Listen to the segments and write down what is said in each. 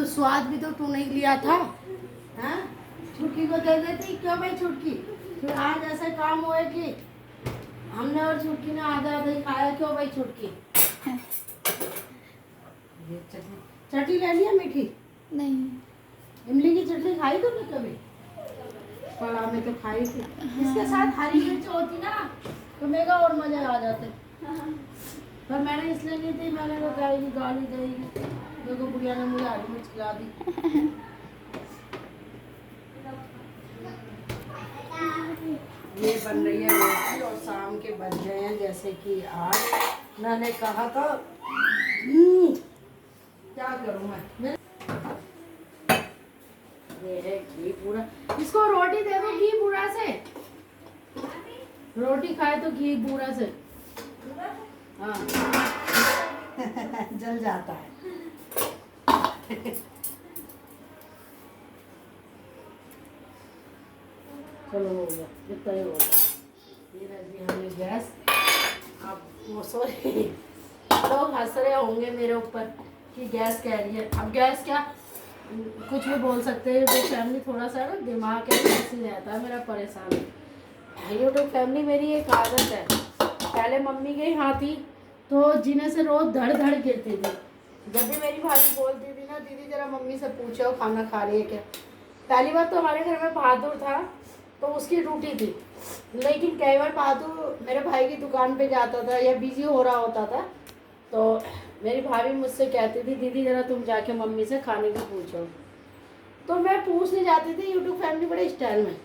तो स्वाद भी तो तूने ही लिया था। हाँ, छुटकी को दे देती। क्यों भाई छुटकी, फिर आज ऐसा काम हुआ कि हमने और छुटकी ने आधा आधा ही खाया। क्यों भाई छुटकी? चटनी ले लिया मीठी? नहीं। इमली की चटनी खाई तुमने कभी? पड़ा में तो खाई थी। इसके साथ हरी मिर्च होती ना तो मेरे को और मजा आ जाते। पर मैंने इसलिए नहीं थी, मैंने तो गाली गाली देगी, देखो बुढ़िया ने मुझे हरी मिर्च खिला दी। ये बन रही है रोटी और शाम के बन गए हैं जैसे कि आज मैंने कहा था। क्या करूं मैं? ये है घी पूरा। इसको रोटी दे दो घी पूरा से। रोटी खाए तो घी पूरा से। हाँ जल जाता है। चलो हो गया, इतना ही होगा। ये रख दी हमने गैस। अब वो सॉरी लोग हंस रहे होंगे मेरे ऊपर कि गैस कह रही है। अब गैस क्या, कुछ भी बोल सकते हैं। यूट्यूब फैमिली थोड़ा सा ना दिमाग ऐसे रहता है मेरा परेशान। यूट्यूब फैमिली मेरी एक आदत है। पहले मम्मी के यहाँ थी तो जीने से रोज धड़ धड़ गिरती थी। जब भी मेरी भाभी बोलती थी ना, दीदी जरा मम्मी से पूछो खाना खा रही है क्या। पहली बार तो हमारे घर में बहादुर था तो उसकी ड्यूटी थी, लेकिन कई बार बहादुर मेरे भाई की दुकान पे जाता था या बिजी हो रहा होता था तो मेरी भाभी मुझसे कहती थी, दीदी जरा तुम जाके मम्मी से खाने की पूछो। तो मैं पूछने जाती थी यूट्यूब फैमिली बड़े स्टाइल में,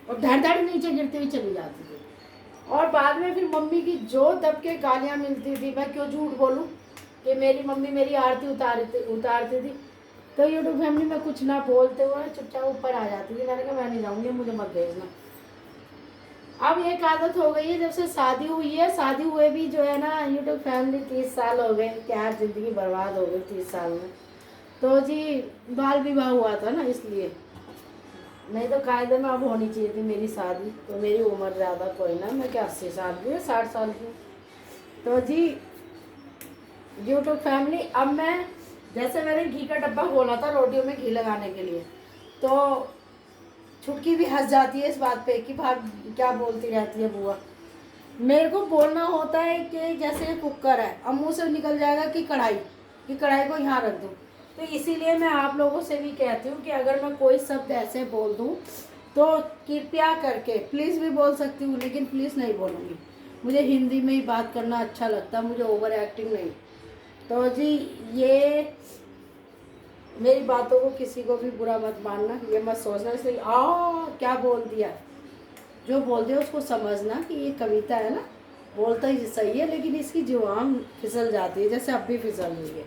और धड़ धड़ नीचे गिरती हुई चली जाती थी। और बाद में फिर मम्मी की जो दब के गालियाँ मिलती थी, मैं क्यों झूठ बोलूँ कि मेरी मम्मी मेरी आरती उतारती थी। तो यूट्यूब फैमिली में कुछ ना बोलते हुए चुपचाप ऊपर आ जाती थी। मैंने कहा मैं नहीं जाऊँगी, मुझे मत भेजना। अब एक आदत हो गई है जब से शादी हुई है। शादी हुए भी जो है ना यूट्यूब फैमिली 30 साल हो गए, क्या ज़िंदगी बर्बाद हो गई 30 साल में। तो जी बाल विवाह हुआ था ना, इसलिए। नहीं तो कायदे में अब होनी चाहिए थी मेरी शादी। तो मेरी उम्र ज़्यादा कोई ना, मैं क्या 80 साल की, 60 साल की। तो जी यूट्यूब फैमिली, अब मैं जैसे मैंने घी का डब्बा खोला था रोटियों में घी लगाने के लिए, तो छुटकी भी हंस जाती है इस बात पे कि भाग क्या बोलती रहती है बुआ। मेरे को बोलना होता है कि जैसे कुकर है, अब मुँह से निकल जाएगा कि कढ़ाई को यहाँ रख दूँ। तो इसीलिए मैं आप लोगों से भी कहती हूँ कि अगर मैं कोई शब्द ऐसे बोल दूँ तो कृपया करके, प्लीज़ भी बोल सकती हूँ लेकिन प्लीज़ नहीं बोलूँगी। मुझे हिंदी में ही बात करना अच्छा लगता है, मुझे ओवर एक्टिंग नहीं। तो जी ये मेरी बातों को किसी को भी बुरा मत मानना, ये मत सोचना इसलिए क्या बोल दिया। जो बोल दिया उसको समझना कि ये कविता है ना, बोलता ही सही है लेकिन इसकी जुबान फिसल जाती है, जैसे अब भी फिसल रही है।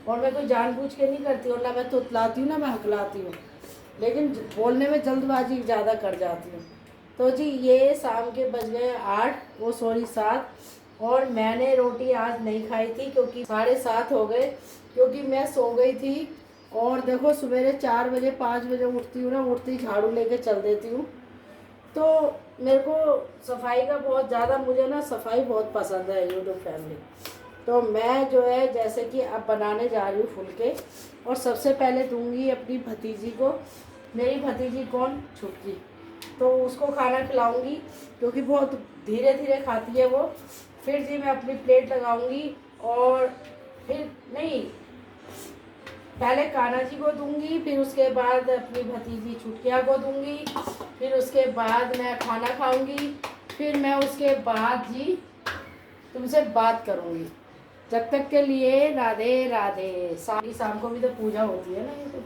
और मैं कोई जानबूझ के नहीं करती हूँ, ना मैं तुतलाती हूँ ना मैं हकलाती हूँ, लेकिन बोलने में जल्दबाजी ज़्यादा कर जाती हूँ। तो जी ये शाम के बज गए 7, और मैंने रोटी आज नहीं खाई थी क्योंकि 7:30 हो गए, क्योंकि मैं सो गई थी। और देखो सवेरे 4 बजे 5 बजे उठती हूँ ना, उठती झाड़ू लेके चल देती हूँ। तो मेरे को सफाई का बहुत ज़्यादा, मुझे ना सफाई बहुत पसंद है यूट्यूब फैमिली। तो मैं जो है जैसे कि अब बनाने जा रही हूँ फुलके, और सबसे पहले दूंगी अपनी भतीजी को। मेरी भतीजी कौन, छुटकी, तो उसको खाना खिलाऊंगी क्योंकि बहुत धीरे धीरे खाती है वो। फिर जी मैं अपनी प्लेट लगाऊंगी, और फिर नहीं, पहले कान्हा जी को दूंगी, फिर उसके बाद अपनी भतीजी छुटकिया को दूंगी, फिर उसके बाद मैं खाना खाऊंगी, फिर मैं उसके बाद जी तुमसे बात करूंगी। जब तक के लिए राधे राधे। शाम को भी तो पूजा होती है ना, ये तो